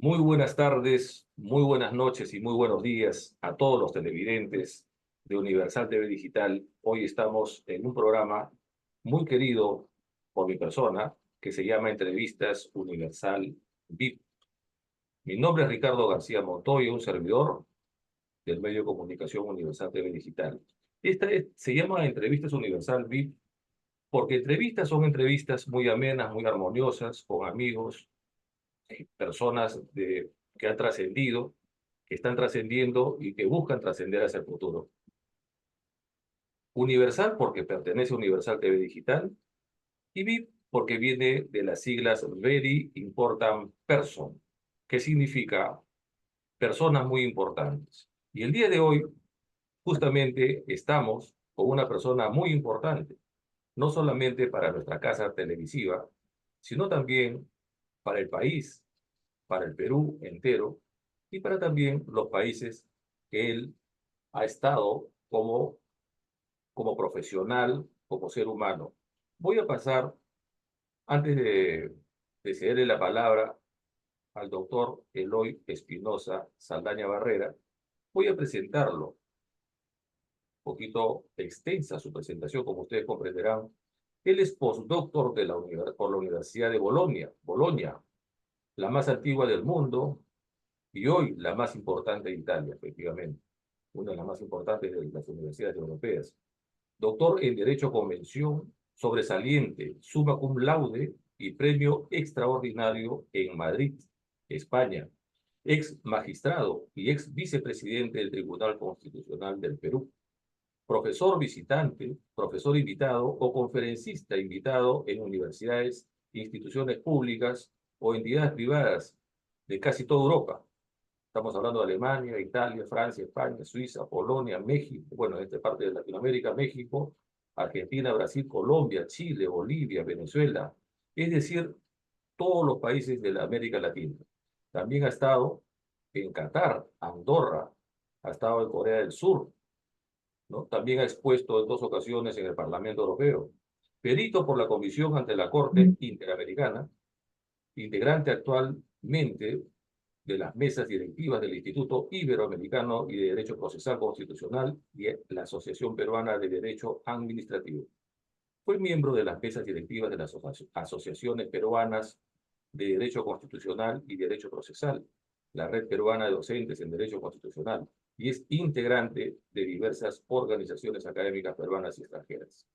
Muy buenas tardes, muy buenas noches y muy buenos días a todos los televidentes de Universal TV Digital. Hoy estamos en un programa muy querido por mi persona que se llama Entrevistas Universal VIP. Mi nombre es Ricardo García Montoya, un servidor del medio de comunicación Universal TV Digital. Se llama Entrevistas Universal VIP porque entrevistas son entrevistas muy amenas, muy armoniosas, con amigos, personas que han trascendido, que están trascendiendo y que buscan trascender hacia el futuro. Universal porque pertenece a Universal TV Digital y VIP porque viene de las siglas Very Important Person, que significa personas muy importantes. Y el día de hoy, justamente, estamos con una persona muy importante, no solamente para nuestra casa televisiva, sino también para el país, para el Perú entero y para también los países que él ha estado como profesional, como ser humano. Voy a pasar, antes de cederle la palabra al doctor Eloy Espinosa Saldaña Barrera, voy a presentarlo, un poquito extensa su presentación, como ustedes comprenderán. Él es postdoctor por la Universidad de Bolonia, la más antigua del mundo, y hoy la más importante de Italia, efectivamente, una de las más importantes de las universidades europeas. Doctor en Derecho Convención, sobresaliente, summa cum laude y premio extraordinario en Madrid, España. Ex magistrado y ex vicepresidente del Tribunal Constitucional del Perú. Profesor visitante, profesor invitado o conferencista invitado en universidades, instituciones públicas o entidades privadas de casi toda Europa. Estamos hablando de Alemania, Italia, Francia, España, Suiza, Polonia, México, bueno, en esta parte de Latinoamérica, México, Argentina, Brasil, Colombia, Chile, Bolivia, Venezuela, es decir, todos los países de la América Latina. También ha estado en Qatar, Andorra, ha estado en Corea del Sur, ¿no? También ha expuesto en 2 ocasiones en el Parlamento Europeo. Perito por la Comisión ante la Corte Interamericana, integrante actualmente de las mesas directivas del Instituto Iberoamericano y de Derecho Procesal Constitucional y la Asociación Peruana de Derecho Administrativo. Fue miembro de las mesas directivas de las asociaciones peruanas de Derecho Constitucional y Derecho Procesal, la Red Peruana de Docentes en Derecho Constitucional, y es integrante de diversas organizaciones académicas peruanas y extranjeras.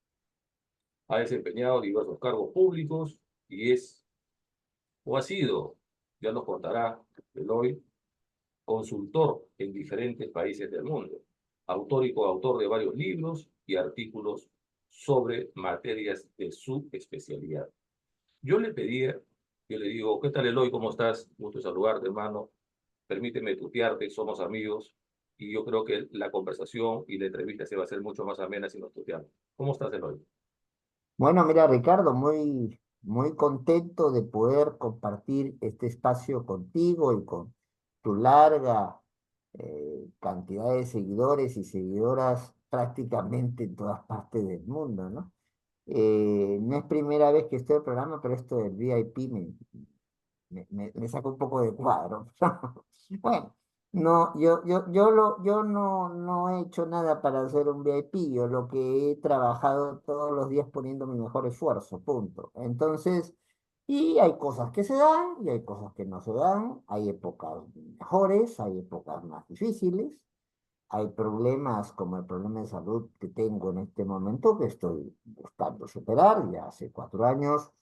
Ha desempeñado diversos cargos públicos y es, o ha sido, ya nos contará Eloy, consultor en diferentes países del mundo, autor y coautor de varios libros y artículos sobre materias de su especialidad. Yo le pedía, yo le digo, ¿qué tal Eloy? ¿Cómo estás? Gusto saludarte, hermano. Permíteme tutearte, somos amigos y yo creo que la conversación y la entrevista se va a hacer mucho más amena si nos tuteamos. ¿Cómo estás, Eloy? Bueno, mira, Ricardo, muy contento de poder compartir este espacio contigo y con tu larga cantidad de seguidores y seguidoras prácticamente en todas partes del mundo, ¿no? No es primera vez que estoy en el programa, pero esto del VIP me saca un poco de cuadro. Bueno, no, yo no he hecho nada para hacer un VIP, yo lo que he trabajado todos los días poniendo mi mejor esfuerzo, punto. Entonces, y hay cosas que se dan y hay cosas que no se dan, hay épocas mejores, hay épocas más difíciles, hay problemas como el problema de salud que tengo en este momento que estoy buscando superar. Ya hace 4 años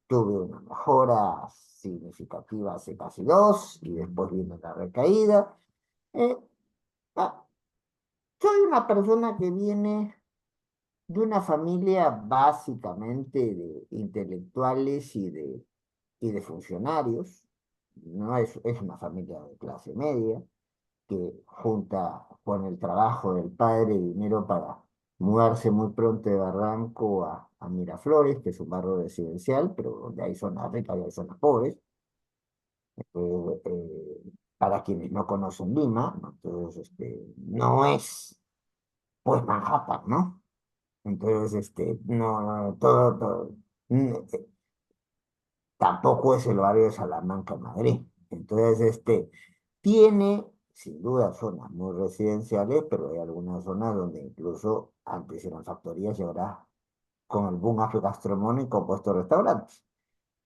tuve una mejora significativa hace casi dos y después vino la recaída. Eh, ah, Soy una persona que viene de una familia básicamente de intelectuales y de funcionarios. No es una familia de clase media que junta con el trabajo del padre dinero para mudarse muy pronto de Barranco a Miraflores, que es un barrio residencial, pero donde hay zonas ricas y hay zonas pobres. Para quienes no conocen Lima, ¿no? Entonces, no es pues Manhattan, ¿no? Entonces, no, todo, tampoco es el barrio de Salamanca, Madrid. Entonces, tiene, sin duda, zonas muy residenciales, pero hay algunas zonas donde incluso antes eran factorías y ahora, con el boom gastronómico, han puesto restaurantes.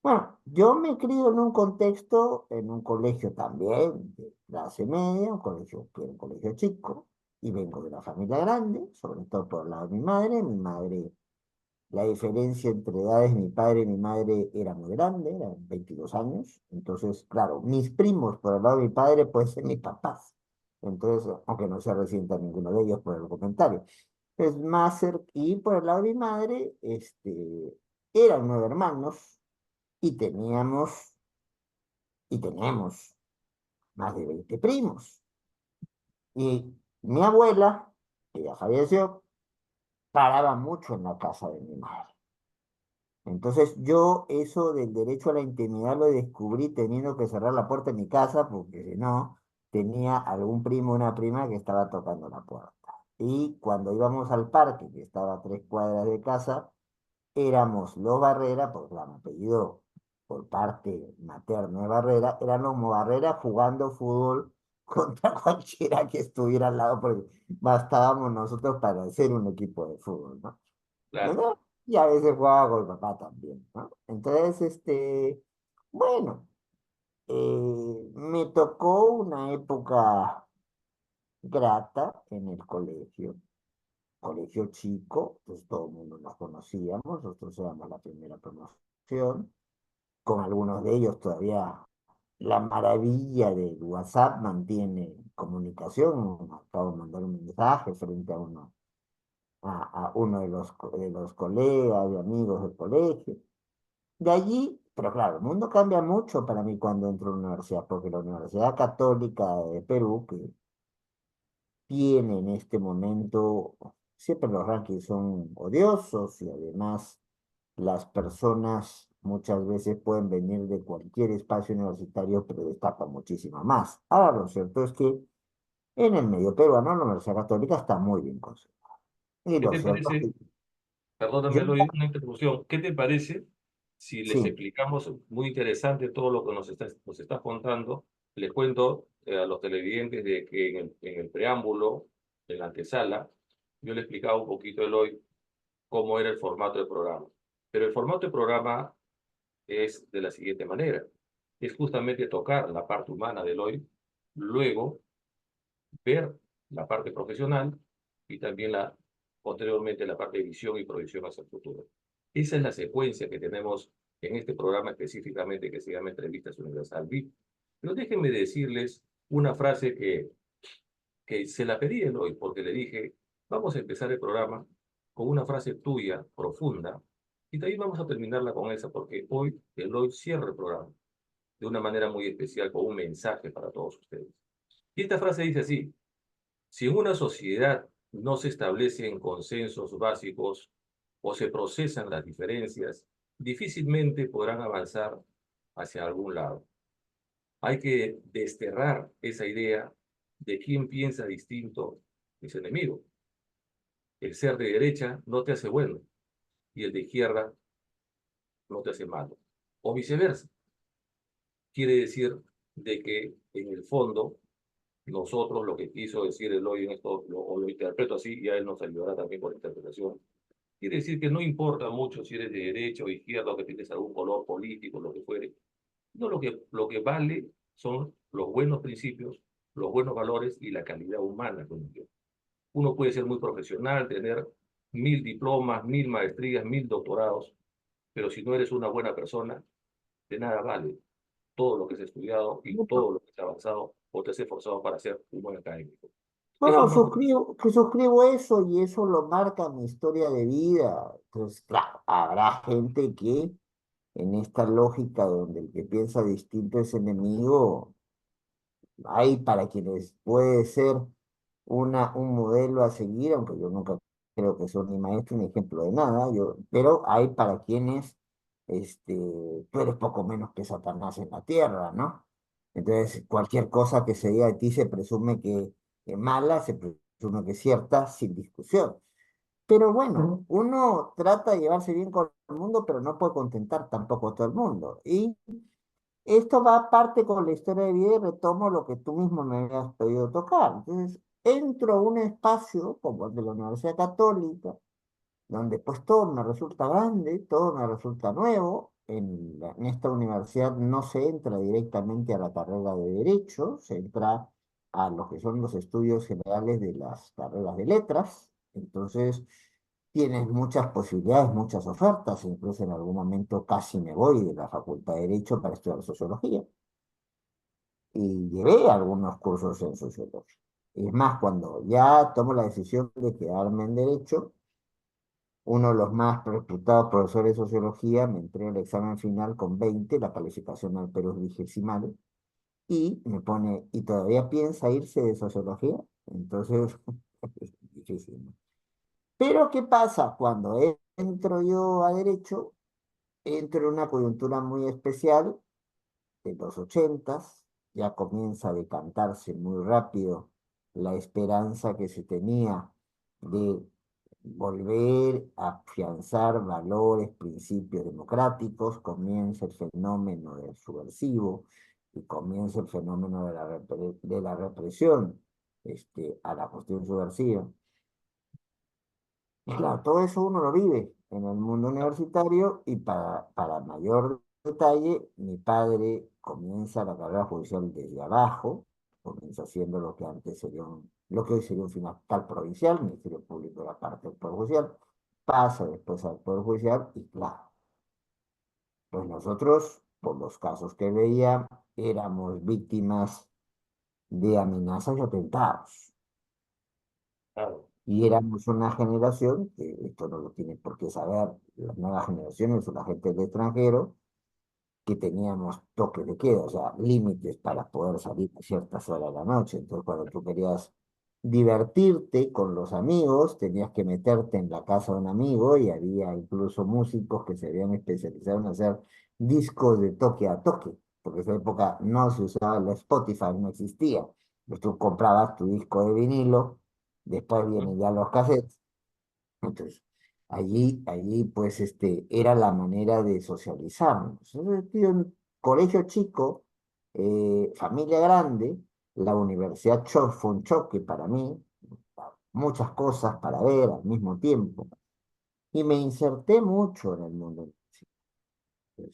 Bueno, yo me he criado en un contexto, en un colegio también de clase media, un colegio que era un colegio chico, y vengo de una familia grande, sobre todo por el lado de mi madre. Mi madre, la diferencia entre edades, mi padre y mi madre era muy grande, eran 22 años. Entonces, claro, mis primos por el lado de mi padre pueden ser mis papás. Entonces, aunque no se resienta ninguno de ellos por el comentario. Es más y por el lado de mi madre, eran 9 hermanos y y tenemos más de 20 primos. Y mi abuela, que ya falleció, paraba mucho en la casa de mi madre. Entonces yo eso del derecho a la intimidad lo descubrí teniendo que cerrar la puerta de mi casa, porque si no, tenía algún primo o una prima que estaba tocando la puerta. Y cuando íbamos al parque, que estaba a 3 cuadras de casa, éramos los Barrera, porque el apellido por parte materna de Barrera, eran los Barrera jugando fútbol contra cualquiera que estuviera al lado, porque bastábamos nosotros para hacer un equipo de fútbol, ¿no? Claro. ¿No? Y a veces jugaba con el papá también, ¿no? Entonces, bueno, me tocó una época grata en el colegio chico, pues todo el mundo nos conocíamos, nosotros éramos la primera promoción, con algunos de ellos todavía la maravilla del WhatsApp mantiene comunicación. Acabo de mandar un mensaje frente a uno de los colegas y amigos del colegio. De allí, pero claro, el mundo cambia mucho para mí cuando entro a la universidad, porque la Universidad Católica de Perú, que tiene en este momento, siempre los rankings son odiosos y además las personas muchas veces pueden venir de cualquier espacio universitario, pero destacan muchísimo más. Ahora, lo cierto es que en el medio peruano la Universidad Católica está muy bien conservada. Y ¿Qué lo te cierto es parece? que yo, Perdóname, Eloy, una interrupción. ¿Qué te parece si les sí, explicamos muy interesante todo lo que nos estás contando? Les cuento a los televidentes de que en el preámbulo, en la antesala, yo le explicaba un poquito, Eloy, cómo era el formato del programa. Pero el formato del programa es de la siguiente manera. Es justamente tocar la parte humana de Eloy, luego ver la parte profesional y también posteriormente la parte de visión y proyección hacia el futuro. Esa es la secuencia que tenemos en este programa específicamente que se llama Entrevistas Universal VIP. Pero déjenme decirles una frase que se la pedí a hoy porque le dije, vamos a empezar el programa con una frase tuya profunda y también vamos a terminarla con esa porque hoy Eloy cierra el programa de una manera muy especial con un mensaje para todos ustedes. Y esta frase dice así: si en una sociedad no se establecen consensos básicos o se procesan las diferencias, difícilmente podrán avanzar hacia algún lado. Hay que desterrar esa idea de quien piensa distinto es enemigo. El ser de derecha no te hace bueno y el de izquierda no te hace malo. O viceversa. Quiere decir de que en el fondo nosotros lo que quiso decir Eloy en esto, o lo interpreto así, y a él nos ayudará también con la interpretación. Quiere decir que no importa mucho si eres de derecha o izquierda o que tienes algún color político, lo que fuere. No, lo que vale son los buenos principios, los buenos valores y la calidad humana que uno tiene. Uno puede ser muy profesional, tener 1000 diplomas, 1000 maestrías, 1000 doctorados, pero si no eres una buena persona, de nada vale todo lo que has estudiado y todo lo que has avanzado o te has esforzado para ser un buen académico. Eso bueno, más. suscribo eso y eso lo marca mi historia de vida. Entonces, claro, habrá gente que en esta lógica donde el que piensa distinto es enemigo, hay para quienes puede ser un modelo a seguir, aunque yo nunca creo que soy ni maestro ni ejemplo de nada, pero hay para quienes tú eres poco menos que Satanás en la tierra, ¿no? Entonces, cualquier cosa que se diga de ti se presume que es mala, se presume que es cierta, sin discusión. Pero bueno, uno trata de llevarse bien con el mundo, pero no puede contentar tampoco a todo el mundo. Y esto va aparte con la historia de vida y retomo lo que tú mismo me habías pedido tocar. Entonces, entro a un espacio como el de la Universidad Católica, donde pues todo me resulta grande, todo me resulta nuevo. En esta universidad no se entra directamente a la carrera de Derecho, se entra a lo que son los estudios generales de las carreras de letras. Entonces, tienes muchas posibilidades, muchas ofertas. Incluso en algún momento casi me voy de la Facultad de Derecho para estudiar sociología y llevé algunos cursos en sociología. Y es más, cuando ya tomo la decisión de quedarme en Derecho, uno de los más reputados profesores de sociología me entrega el examen final con 20, la calificación al Perú es vigesimal, y me pone, ¿y todavía piensa irse de sociología? Entonces, es difícil, ¿no? Pero, ¿qué pasa? Cuando entro yo a Derecho, entro en una coyuntura muy especial de los ochentas, ya comienza a decantarse muy rápido la esperanza que se tenía de volver a afianzar valores, principios democráticos, comienza el fenómeno del subversivo y comienza el fenómeno de de la represión a la cuestión subversiva. Y claro, todo eso uno lo vive en el mundo universitario y para mayor detalle, mi padre comienza la carrera judicial desde abajo, comienza siendo lo que antes sería lo que hoy sería un fiscal provincial, el Ministerio Público era parte del Poder Judicial, pasa después al Poder Judicial y claro, pues nosotros, por los casos que veía, éramos víctimas de amenazas y atentados. Claro, Y éramos una generación, que esto no lo tiene por qué saber las nuevas generaciones o la gente del extranjero, que teníamos toque de queda, o sea, límites para poder salir a ciertas horas de la noche. Entonces, cuando tú querías divertirte con los amigos, tenías que meterte en la casa de un amigo y había incluso músicos que se habían especializado en hacer discos de toque a toque, porque en esa época no se usaba el Spotify, no existía. Pues tú comprabas tu disco de vinilo, después ujú, vienen ya los cassettes, entonces, allí, pues, era la manera de socializarnos. Entonces, tío, en colegio chico, familia grande, la universidad fue un choque para mí, muchas cosas para ver al mismo tiempo, y me inserté mucho en el mundo. Pues,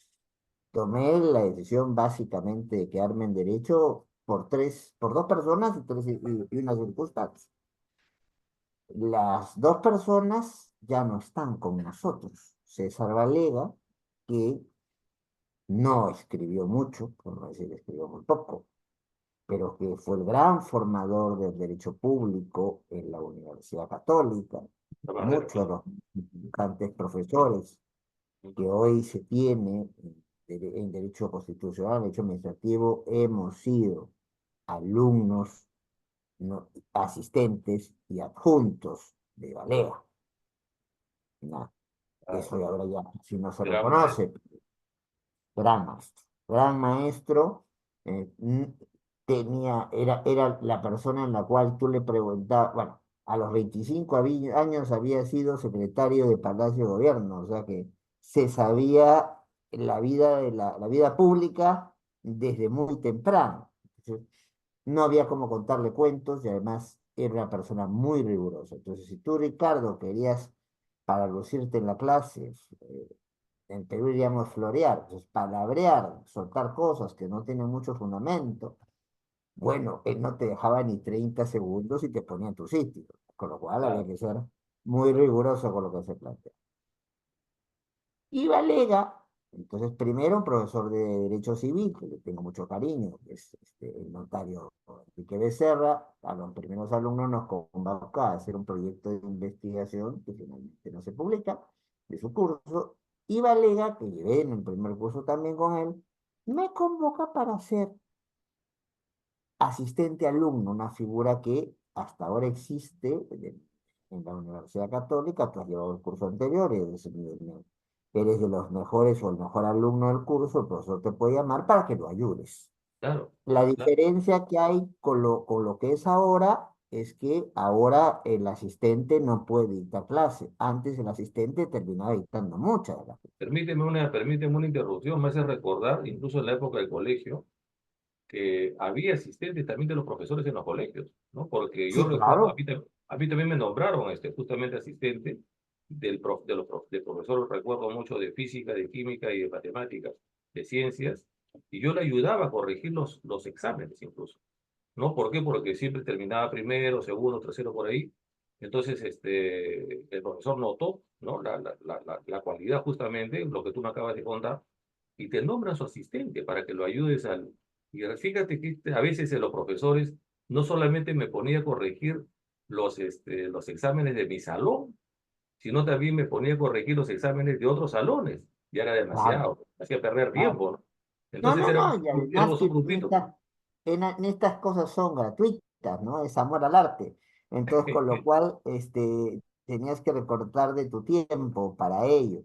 tomé la decisión básicamente de quedarme en derecho por dos personas y una circunstancia. Las dos personas ya no están con nosotros. César Valega, que no escribió mucho, por no decir escribió muy poco, pero que fue el gran formador del derecho público en la Universidad Católica. la Barrera, Muchos de claro. los grandes profesores que hoy se tiene en derecho constitucional, derecho administrativo, hemos sido alumnos, asistentes y adjuntos de Valega. Nah, Claro, eso ya ahora ya, si no se gran maestro. reconoce, gran maestro, era la persona en la cual tú le preguntabas, bueno, a los 25 años había sido secretario de Palacio de Gobierno, o sea que se sabía la vida la vida pública desde muy temprano. Entonces, no había como contarle cuentos y además era una persona muy rigurosa. Entonces, si tú, Ricardo, querías para lucirte en la clase, en Perú diríamos florear, pues palabrear, soltar cosas que no tienen mucho fundamento. Bueno, él no te dejaba ni 30 segundos y te ponía en tu sitio, con lo cual había Claro, que ser muy riguroso con lo que se plantea. Y Valega, entonces primero un profesor de Derecho Civil, que le tengo mucho cariño, que es el notario Enrique Becerra, a los primeros alumnos nos convoca a hacer un proyecto de investigación que finalmente no se publica, de su curso, y Valega, que llevé en el primer curso también con él, me convoca para ser asistente alumno, una figura que hasta ahora existe en la Universidad Católica. Tú has llevado el curso anterior, eres de los mejores o el mejor alumno del curso, el profesor te puede llamar para que lo ayudes. claro, La claro. diferencia que hay con lo que es ahora es que ahora el asistente no puede dictar clase. Antes el asistente terminaba dictando muchas de las clases. Permíteme una interrupción, me hace recordar, incluso en la época del colegio, que había asistentes también de los profesores en los colegios, ¿no? Porque yo Sí, recuerdo, claro. a mí también me nombraron justamente asistente del profesor, recuerdo mucho de física, de química y de matemáticas, de ciencias, y yo le ayudaba a corregir los exámenes incluso, ¿no? ¿Por qué? Porque siempre terminaba primero, segundo, tercero por ahí. Entonces, el profesor notó, ¿no? La cualidad justamente, lo que tú me acabas de contar, y te nombra a su asistente para que lo ayudes al... Y fíjate que a veces los profesores no solamente me ponía a corregir los exámenes de mi salón, sino también me ponía a corregir los exámenes de otros salones. Ya era Claro, demasiado, me hacía perder claro. tiempo, ¿no? No, Entonces no, no, y además éramos un que grupito. en estas cosas son gratuitas, ¿no? Es amor al arte. Entonces, con lo cual, tenías que recortar de tu tiempo para ello.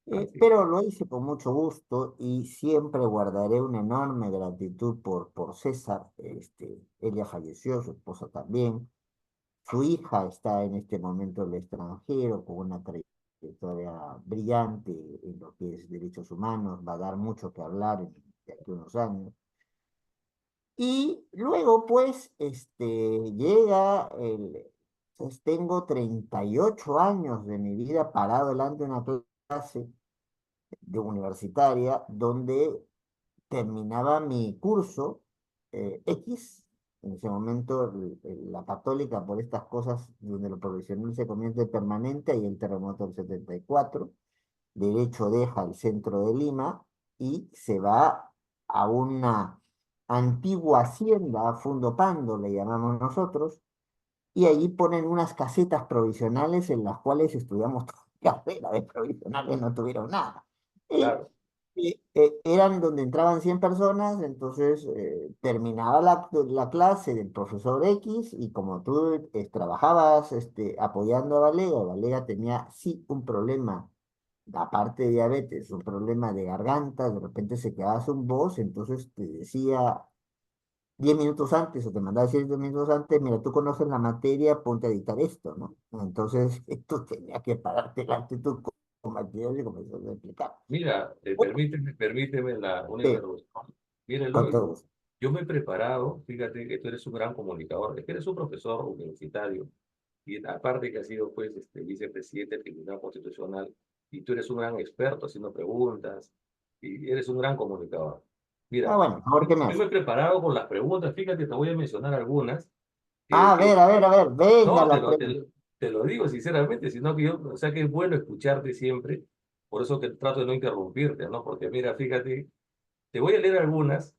Así es. Pero lo hice con mucho gusto y siempre guardaré una enorme gratitud por César. Él ya falleció, su esposa también. Su hija está en este momento en el extranjero con una trayectoria brillante en lo que es derechos humanos, va a dar mucho que hablar de aquí a unos años. Y luego, pues, llega pues tengo 38 años de mi vida parado delante de una clase de universitaria donde terminaba mi curso X, en ese momento la católica por estas cosas donde lo profesional se convierte en permanente, y el terremoto del 74, derecho deja el centro de Lima y se va a una antigua hacienda, Fundo Pando le llamamos nosotros, y allí ponen unas casetas provisionales en las cuales estudiamos toda la carrera de provisionales, no tuvieron nada. Y, Claro. eran donde entraban 100 personas, entonces terminaba la clase del profesor X y como tú trabajabas apoyando a Valega, Valega tenía sí un problema, aparte de diabetes, un problema de garganta, de repente se quedaba sin voz, entonces te decía 10 minutos antes o te mandaba decir 10 minutos antes, mira, tú conoces la materia, ponte a dictar esto, ¿no? Entonces, tú tenías que pararte la actitud con material y comenzar a explicar. Mira, permíteme una Sí, interrupción. Mira, con Eloy, todo gusto. yo me he preparado, fíjate que tú eres un gran comunicador, es que eres un profesor universitario y aparte que has sido pues vicepresidente del Tribunal Constitucional y tú eres un gran experto haciendo preguntas y eres un gran comunicador. Ah, Mira, bueno, favor, ¿qué me yo me hace? he preparado con las preguntas, fíjate, te voy a mencionar algunas A que ver, a ver, a ver, venga no, la pregunta. te lo digo sinceramente, sino que yo, o sea que es bueno escucharte siempre, por eso que trato de no interrumpirte, ¿no? Porque mira, fíjate, te voy a leer algunas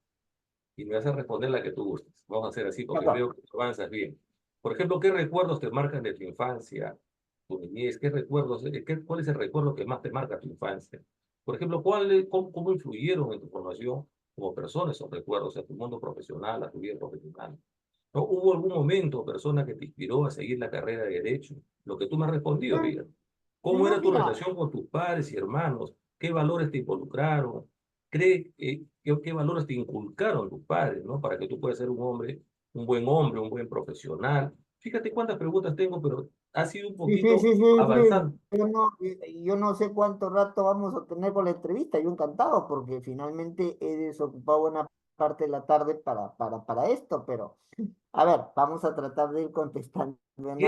y me vas a responder la que tú gustes. Vamos a hacer así De porque acuerdo. veo que avanzas bien. Por ejemplo, ¿qué recuerdos te marcan de tu infancia, tu niñez? ¿Qué recuerdos, cuál es el recuerdo que más te marca tu infancia? Por ejemplo, cómo influyeron en tu formación como persona esos recuerdos a tu mundo profesional, a tu vida profesional? ¿No? ¿Hubo algún momento, persona, que te inspiró a seguir la carrera de Derecho? Lo que tú me has respondido, Mm, fíjate. ¿Cómo No, era tu mira, relación con tus padres y hermanos? ¿Qué valores te involucraron? ¿Qué valores te inculcaron tus padres, ¿no? Para que tú puedas ser un hombre, un buen profesional. Fíjate cuántas preguntas tengo, pero ha sido un sí, sí, poquito sí, sí, sí. avanzando. Yo no sé cuánto rato vamos a tener con la entrevista. Yo encantado, porque finalmente he desocupado buena parte de la tarde para esto, pero a ver, vamos a tratar de ir contestando en orden.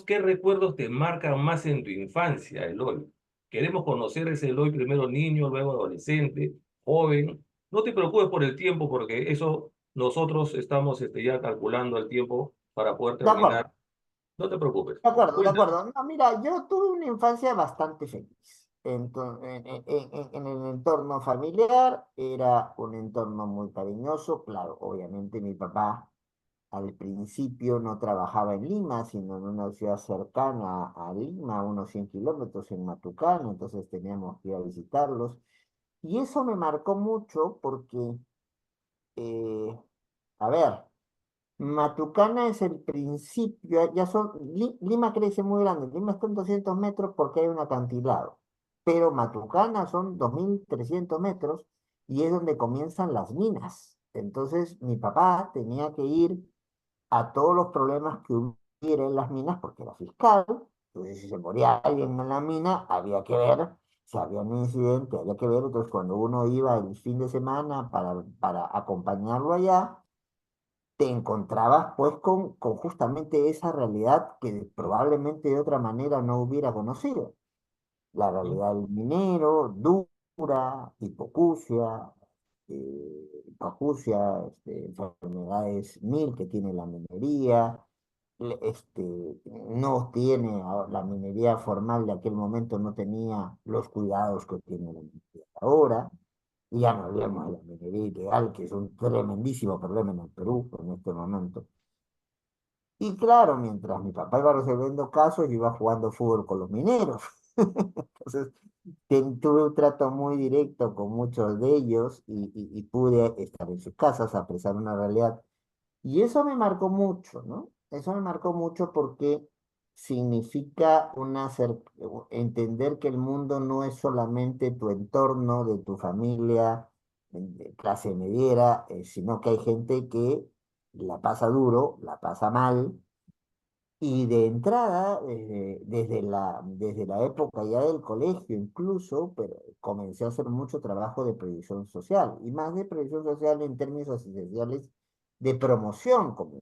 Qué recuerdos te marcan más en tu infancia, Eloy? Queremos conocer ese Eloy, primero niño, luego adolescente, joven. No te preocupes por el tiempo, porque eso nosotros estamos ya calculando el tiempo para poder De terminar. acuerdo, No te preocupes. de acuerdo, de Cuéntame. acuerdo. No, mira, yo tuve una infancia bastante feliz. En el entorno familiar era un entorno muy cariñoso. Claro, obviamente mi papá al principio no trabajaba en Lima, sino en una ciudad cercana a Lima, unos 100 kilómetros en Matucana, entonces teníamos que ir a visitarlos. Y eso me marcó mucho porque, eh, a ver, Matucana es el principio, Lima crece muy grande, Lima está en 200 metros porque hay un acantilado, pero Matucana son 2300 metros y es donde comienzan las minas. Entonces mi papá tenía que ir a todos los problemas que hubiera en las minas, porque era fiscal. Entonces, si se moría alguien en la mina, había que ver si había un incidente, había que ver. Entonces, cuando uno iba el fin de semana para acompañarlo allá, te encontrabas pues con justamente esa realidad que probablemente de otra manera no hubiera conocido. La ¿Mm? realidad del minero, dura, enfermedades mil que tiene la minería, no tiene, la minería formal de aquel momento no tenía los cuidados que tiene la minería ahora, y ya no hablemos de la minería ilegal, que es un tremendísimo problema en el Perú en este momento. Y claro, mientras mi papá iba resolviendo casos, yo iba jugando fútbol con los mineros. Entonces, tuve un trato muy directo con muchos de ellos y pude estar en sus casas, apreciar una realidad. Y eso me marcó mucho, ¿no? Eso me marcó mucho porque significa entender que el mundo no es solamente tu entorno, de tu familia, de clase mediera, sino que hay gente que la pasa duro, la pasa mal, y de entrada, desde la época ya del colegio incluso, pero comencé a hacer mucho trabajo de previsión social, y más de previsión social en términos asistenciales de promoción común,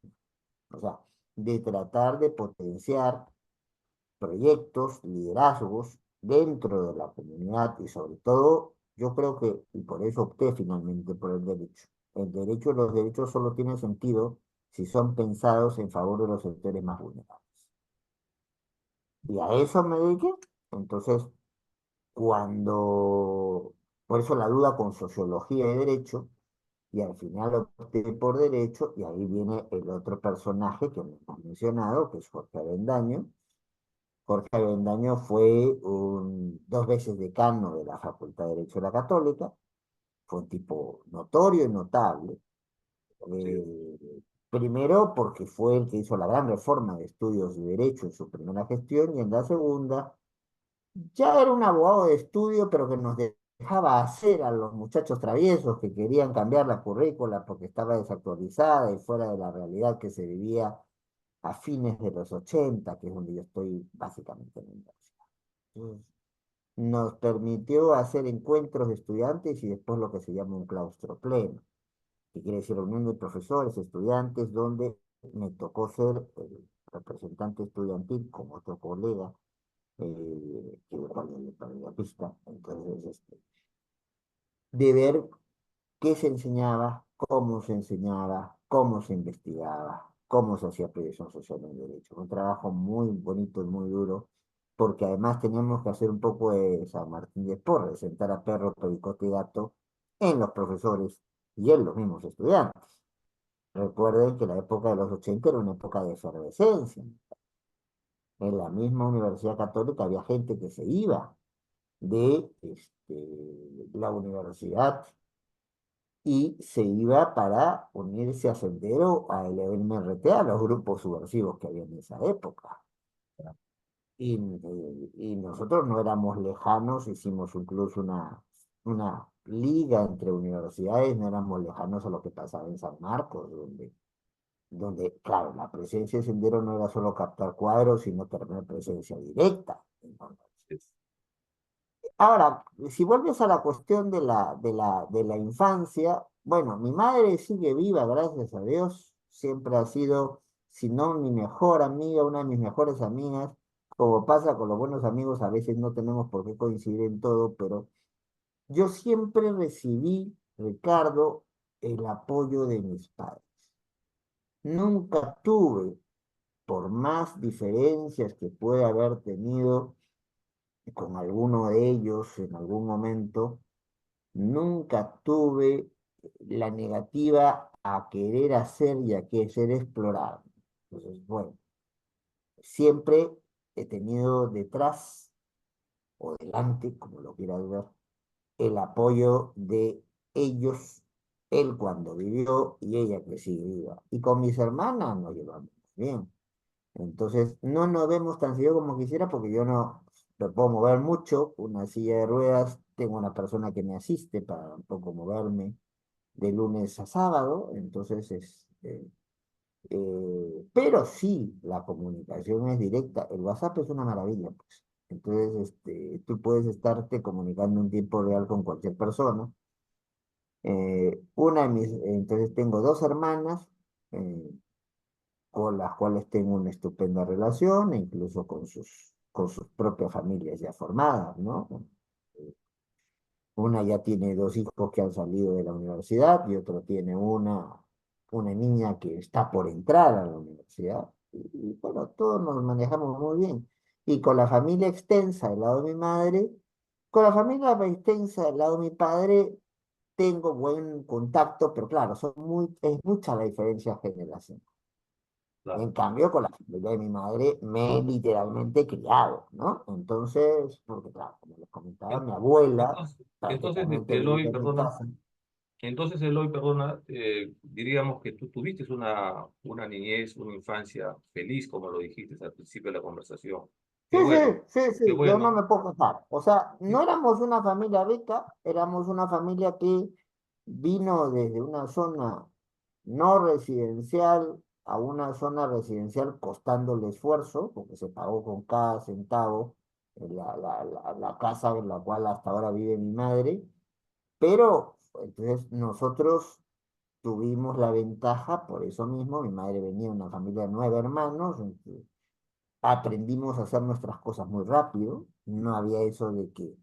o sea, de tratar de potenciar proyectos, liderazgos dentro de la comunidad y sobre todo, yo creo que, y por eso opté finalmente por el derecho. Los derechos solo tienen sentido si son pensados en favor de los sectores más vulnerables. Y a eso me dediqué. Entonces, cuando, por eso la duda con sociología y derecho, y al final opté por derecho, y ahí viene el otro personaje que me has mencionado, que es Jorge Avendaño. Jorge Avendaño fue dos veces decano de la Facultad de Derecho de la Católica, fue un tipo notorio y notable. Sí, Primero porque fue el que hizo la gran reforma de estudios de derecho en su primera gestión y en la segunda ya era un abogado de estudio, pero que nos dejaba hacer a los muchachos traviesos que querían cambiar la currícula porque estaba desactualizada y fuera de la realidad que se vivía a fines de los 80, que es donde yo estoy básicamente en la universidad. Entonces, nos permitió hacer encuentros de estudiantes y después lo que se llama un claustro pleno, que quiere decir reunión de profesores, estudiantes, donde me tocó ser el representante estudiantil como otro colega que cual le perdí la pista. Entonces, de ver qué se enseñaba, cómo se investigaba, cómo se hacía previsión social en derecho. Un trabajo muy bonito y muy duro, porque además teníamos que hacer un poco de San Martín de Porres, sentar a perro, pericote y gato en los profesores y en los mismos estudiantes. Recuerden que la época de los 80 era una época de efervescencia. En la misma Universidad Católica había gente que se iba de la universidad y se iba para unirse a Sendero, a LMRT, a los grupos subversivos que había en esa época. Y nosotros no éramos lejanos, hicimos incluso una liga entre universidades, no éramos lejanos a lo que pasaba en San Marcos, donde claro, la presencia de Sendero no era solo captar cuadros, sino tener presencia directa. es- Ahora, si vuelves a la cuestión de la infancia, bueno, mi madre sigue viva, gracias a Dios, siempre ha sido, si no mi mejor amiga, una de mis mejores amigas, como pasa con los buenos amigos, a veces no tenemos por qué coincidir en todo, pero yo siempre recibí, Ricardo, el apoyo de mis padres. Nunca tuve, por más diferencias que pueda haber tenido con alguno de ellos en algún momento, nunca tuve la negativa a querer hacer y a querer explorar. Entonces, bueno, siempre he tenido detrás o delante, como lo quieras ver, el apoyo de ellos, él cuando vivió y ella que sigue viva. Y con mis hermanas nos llevamos bien. Entonces, no nos vemos tan seguido como quisiera porque yo no me puedo mover mucho, una silla de ruedas, tengo una persona que me asiste para un poco moverme de lunes a sábado, entonces Pero sí, la comunicación es directa. El WhatsApp es una maravilla, pues. Entonces, tú puedes estarte comunicando en tiempo real con cualquier persona. Entonces tengo dos hermanas eh, con las cuales tengo una estupenda relación, e incluso con sus propias familias ya formadas, ¿no? Una ya tiene dos hijos que han salido de la universidad y otro tiene una niña que está por entrar a la universidad. Bueno, todos nos manejamos muy bien. Y con la familia extensa del lado de mi madre, con la familia extensa del lado de mi padre, tengo buen contacto, pero claro, es mucha la diferencia generacional. En Claro. cambio, con la familia de mi madre me he literalmente criado, ¿no? Entonces, porque claro, como les comentaba, En- mi abuela entonces, prácticamente Eloy, vivía en mi perdona, casa. diríamos que tú tuviste una niñez, una infancia feliz, como lo dijiste al principio de la conversación. Sí, Qué bueno, sí, sí, qué sí, yo no me bueno. puedo quejar. O sea, no Sí, éramos una familia rica, éramos una familia que vino desde una zona no residencial a una zona residencial costando el esfuerzo, porque se pagó con cada centavo la casa en la cual hasta ahora vive mi madre, pero entonces nosotros tuvimos la ventaja, por eso mismo, mi madre venía de una familia de 9 hermanos, aprendimos a hacer nuestras cosas muy rápido, no había eso de que,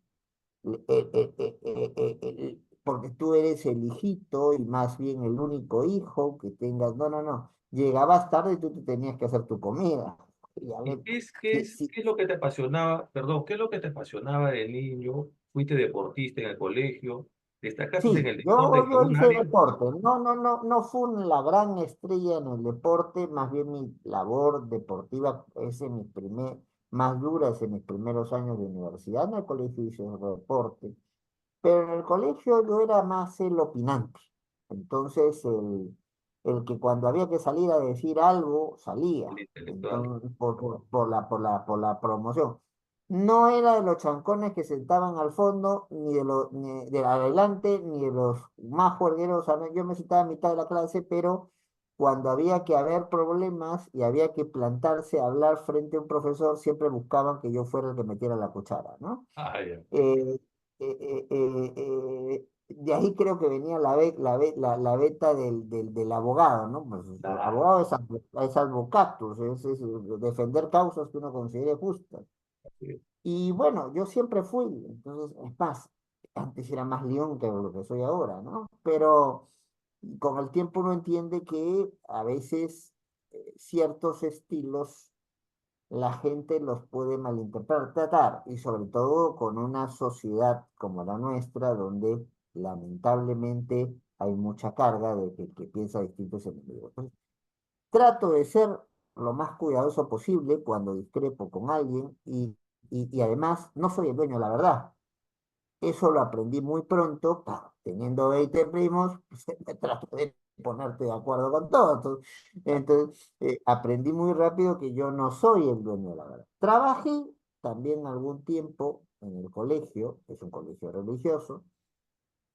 porque tú eres el hijito y más bien el único hijo que tengas, no, no, no, llegabas tarde y tú te tenías que hacer tu comida. Y a ¿y ver, sí, sí, qué es lo que te apasionaba? Perdón, ¿qué es lo que te apasionaba de niño? ¿Fuiste deportista en el colegio? ¿Destacaste en sí, el deporte en yo algún hice área? deporte, no, no, no, no fui la gran estrella en el deporte, más bien mi labor deportiva es más dura es en mis primeros años de universidad, en el colegio hice deporte. Pero en el colegio yo era más el opinante. Entonces, el que cuando había que salir a decir algo, salía. El intelectual. Entonces, por la promoción. No era de los chancones que sentaban al fondo, ni de adelante, ni de los más juergueros. O sea, yo me sentaba a mitad de la clase, pero cuando había que haber problemas y había que plantarse a hablar frente a un profesor, siempre buscaban que yo fuera el que metiera la cuchara, ¿no? Ah, ya. Eh, de ahí creo que venía la beta del abogado, ¿no? Pues el Ah, abogado es advocatus, es defender causas que uno considere justas. sí. Y bueno, yo siempre fui, entonces, es más, antes era más león que lo que soy ahora, ¿no? Pero con el tiempo uno entiende que a veces ciertos estilos la gente los puede malinterpretar y sobre todo con una sociedad como la nuestra, donde lamentablemente hay mucha carga de que el que piensa distinto es enemigo. Entonces, trato de ser lo más cuidadoso posible cuando discrepo con alguien y además no soy el dueño de la verdad. Eso lo aprendí muy pronto, teniendo 20 primos, pues, me trato de ponerte de acuerdo con todo. Entonces, aprendí muy rápido que yo no soy el dueño de la verdad. Trabajé también algún tiempo en el colegio, es un colegio religioso,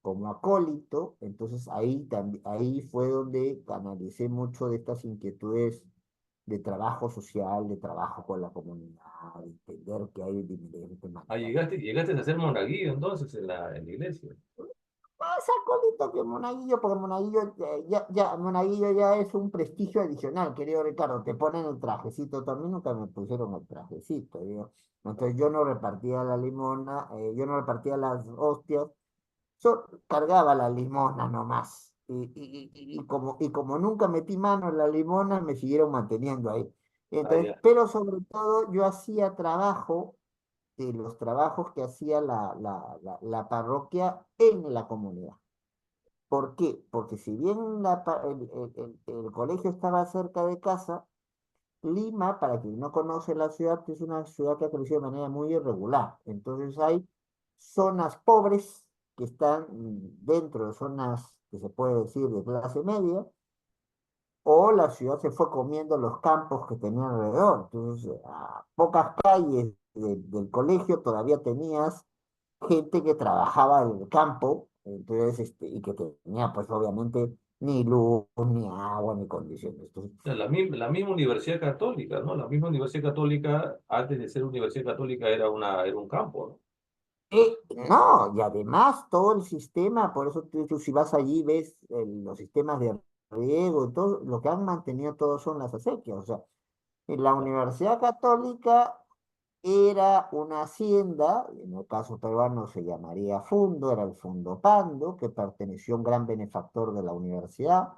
como acólito, entonces ahí fue donde canalicé mucho de estas inquietudes de trabajo social, de trabajo con la comunidad, de entender que hay diferentes Ah, maneras. llegaste a ser monaguillo entonces en la iglesia. Más acólito que Monaguillo, porque Monaguillo Monaguillo ya es un prestigio adicional, querido Ricardo. Te ponen el trajecito, también nunca me pusieron el trajecito, digo. Entonces yo no repartía la limona, yo no repartía las hostias, yo cargaba la limona nomás. Y como nunca metí mano en la limona, me siguieron manteniendo ahí. Ah, Entonces, ya. pero sobre todo yo hacía trabajo de los trabajos que hacía la parroquia en la comunidad. ¿Por qué? Porque si bien el colegio estaba cerca de casa, Lima, para quien no conoce la ciudad, es una ciudad que ha crecido de manera muy irregular. Entonces hay zonas pobres que están dentro de zonas que se puede decir de clase media, o la ciudad se fue comiendo los campos que tenía alrededor. Entonces, a pocas calles del colegio todavía tenías gente que trabajaba en el campo, entonces, y que tenía, pues, obviamente, ni luz, ni agua, ni condiciones. Entonces, La misma Universidad Católica, ¿no? La misma Universidad Católica, antes de ser Universidad Católica, era un campo, ¿no? no, y además todo el sistema, por eso tú si vas allí ves los sistemas de riego y todo, lo que han mantenido todos son las acequias. O sea, en la Universidad Católica era una hacienda, en el caso peruano se llamaría Fundo, era el Fundo Pando, que perteneció a un gran benefactor de la universidad.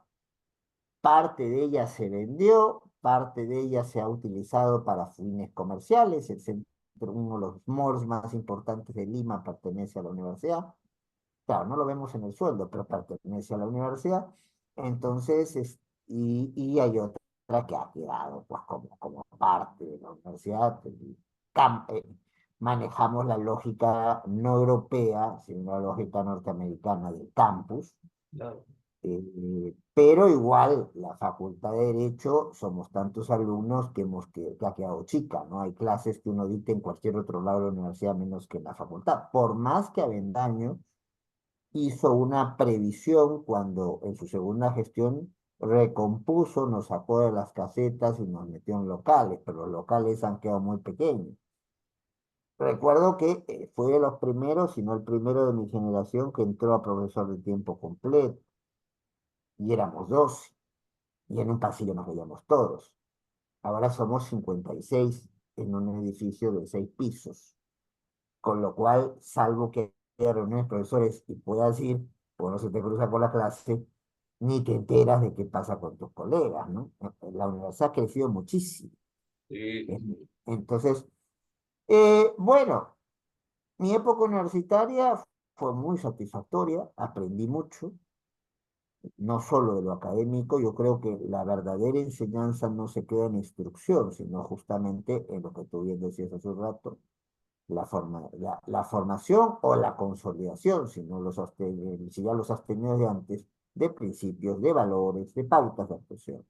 Parte de ella se vendió, parte de ella se ha utilizado para fines comerciales. El centro, uno de los malls más importantes de Lima, pertenece a la universidad. Claro, no lo vemos en el sueldo, pero pertenece a la universidad. Entonces, y hay otra que ha quedado pues, como parte de la universidad. Cam- eh, Manejamos la lógica no europea, sino la lógica norteamericana del campus. Claro, Pero igual, la Facultad de Derecho, somos tantos alumnos que ha quedado chica, ¿no? Hay clases que uno dicta en cualquier otro lado de la universidad menos que en la facultad. Por más que Avendaño hizo una previsión cuando en su segunda gestión recompuso, nos sacó de las casetas y nos metió en locales, pero los locales han quedado muy pequeños. Recuerdo que fue de los primeros, si no el primero de mi generación, que entró a profesor de tiempo completo, y éramos 12 y en un pasillo nos veíamos todos. Ahora somos 56 en un edificio de 6 pisos, con lo cual, salvo que haya reuniones de profesores y puedas ir, o no se te cruza por la clase, ni te enteras de qué pasa con tus colegas, ¿no? La universidad ha crecido muchísimo. sí, sí, sí. Entonces, bueno, mi época universitaria fue muy satisfactoria, aprendí mucho, no solo de lo académico. Yo creo que la verdadera enseñanza no se queda en instrucción, sino justamente en lo que tú bien decías hace un rato, la formación o la consolidación, si, no los has si ya los has tenido de antes, de principios, de valores, de pautas de actuación,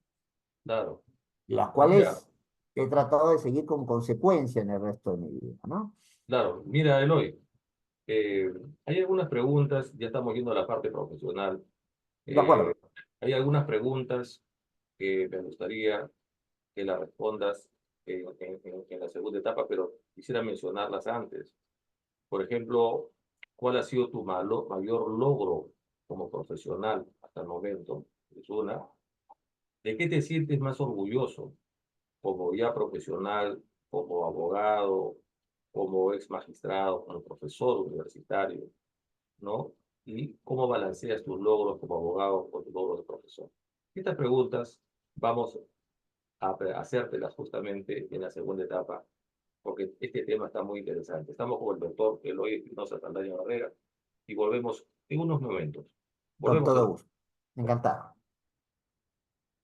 Claro. las Mira, cuales he tratado de seguir con consecuencia en el resto de mi vida, ¿no? claro, mira, Eloy, eh, hay algunas preguntas, ya estamos yendo a la parte profesional. De eh, acuerdo, Hay algunas preguntas que me gustaría que las respondas en la segunda etapa, pero quisiera mencionarlas antes. Por ejemplo, ¿cuál ha sido tu mayor logro como profesional hasta el momento? Es una. ¿De qué te sientes más orgulloso como ya profesional, como abogado, como ex magistrado, como profesor universitario, ¿no? Y cómo balanceas tus logros como abogado con tus logros de profesor. Estas preguntas vamos a hacértelas justamente en la segunda etapa, porque este tema está muy interesante. Estamos con el doctor Eloy Espinosa Saldaña Barrera y volvemos en unos momentos. con Volvemos todo en gusto. Encantado.